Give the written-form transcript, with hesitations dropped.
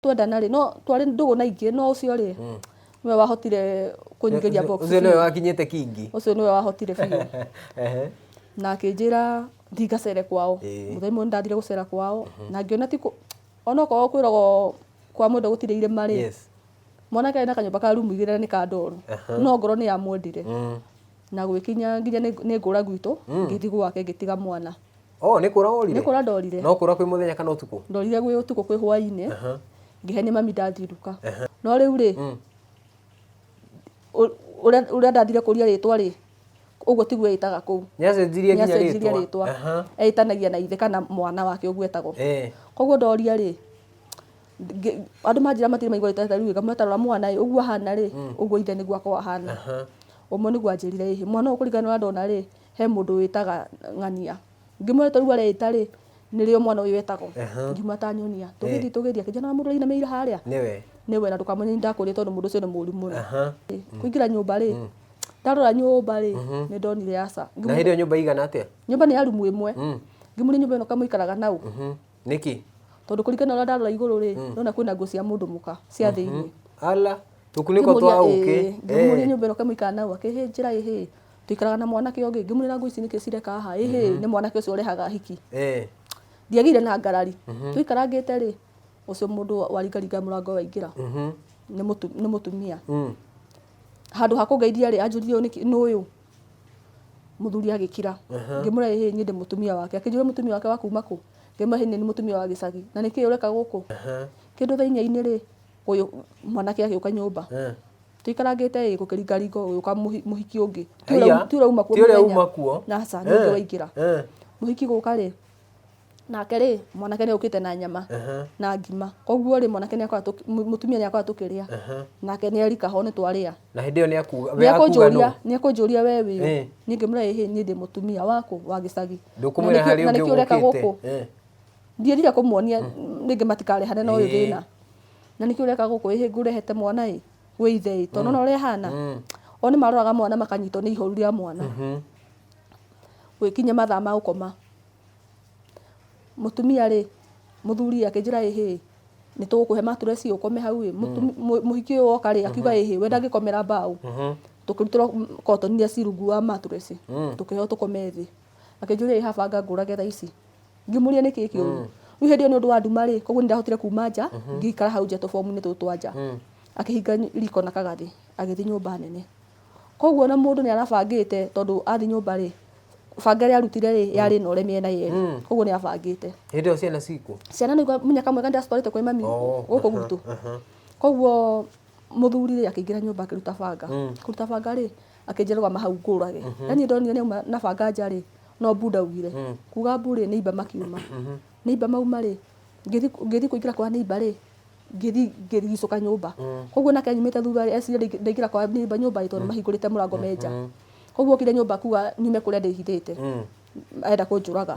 twendana ri no twari ndugu na ingi no ucio ri niwe wahotire kunyigeria box ucio niwe wakinyite kingi ucio niwe wahotire biu na akinjira ndigacere kwao muthenya ndathire gucera kwao na ngiona tiko ona kwao kwirago kwa mundu gutire irima ri mwanake na kanyumba ka rumu igire ni ka ndoru no ngoro ni yamwendire na gwikinya nginya ni ngura gwitu ngithi gwake ngitiga mwana ni kura orire ni kura ndorire no kura kwi muthenya kana utuku ndorire gwi utuku kwi hwaini ngiheni mami ndathiruka no riu ri uria ndathire kuria ritwa ri uguo tigwe itaga kuu nyacenjirie nginya ritwa eitanagia na ithe kana mwana wake uguo etagwo koguo ndoria ri andu manjira matire maigwa itata riu ngamwetarora mwana uguo hana ri uguo ithe niguo akwa hana umwe niguo anjirire ihi mwana ukurigana na ndona ri he mundu witaga ng'ania ngimweta riu areita ri nirio mwana uyu wetagwo ngima tanyonia tugithi akijana mundu ina meira haria niwe na tukamenya ndakuri tondu mundu ucio ni muri muno kuingira nyumba ri ndarora nyumba ri ni ndonire asa na hirio nyumba igana atia nyumba ni ya rumu imwe ngimuri nyumba ino kamuikaraga nau niki tondu kurigana na ndarora iguru ri nona kwina nguo cia mundu muka cia thiini ala tukuniko twa uke ngimuri nyumba ino kamuikara nau akihe njira ihi tuikaraga na mwanake ungi ngimuri na nguo ici niki cireka haha ihi ni mwanake ucio urehaga hiki ndiagire na ngarari tuikarangite ri ucio mundu waringaringa murango waingira ni mutumia handu hakungeithia ri anjuririe ni uyu muthuri agikira ngimura ihi ni ndi mutumia wake akinjura mutumia wake wa kuma ku ngimura ni mutumia wa gicagi na niki ureka guku kindu thainya-ini ri uyu mwanake agiuka nyumba tuikarangite gukiringaringa uyu ka muhiki ungi tiura uma kuo na sa ni waingira muhiki guka ri nake ri mwanake ni ukite na nyama na ngima koguo ri mwanake ni akwa mutumia ni akwa tukiria nake ni erika ho ni twaria na hindi ni akuga ni akunjuria wewe ni ngimura ihi ni ndi mutumia wako wa gicagi ndukumira hari ungi ukite ndirira kumuonia ningi matikare hane no uyu thina na niki ureka guku ihi ngurehete mwana i wi ithe tondu no uri hana oni maroraga mwana makanyito ni ihoru ria mwana gwikinya mathaa ma ukoma mutumia ri muthuri akinjira ihi ni tugukuhe maturesi ukome hau muhiki uyu oka ri akiuga ihi we ndagikomera mbao tukirutira cotton iria cirungu wa maturesi tukihe tukome thi akinjira ihi habanga ngurage thaa ici ngimuria niki kiuru riu hindi ni undu wa nduma ri koguo ndahotire kuma nja ngikara hau nja tubomu-ini tutu twa nja akihinga riko na kagathi agithi nyumba nene koguo na mundu ni arabangite tondu athi nyumba ri banga ria arutire ri yari nore miena yeri koguo ni abangite hindi ciana ciku ciana ni munyaka mwega ndiasporete kwa mami guku gutu koguo muthuri ri akiingira nyumba akiruta banga ri akinjira mahau ngurage yani ndonire ni na banga nja ri no bunda ugire kuga mburi ni imba makiuma ni imba mauma ri ngithi kuingira kwa ni imba ri ngithigicuka nyumba koguo nake nyumite thutha ri eci ndaingira kwa ni imba nyumba tondu mahingurite murango menja koguo kire nyumba kuga nyume kuria ndihithite enda kunjuraga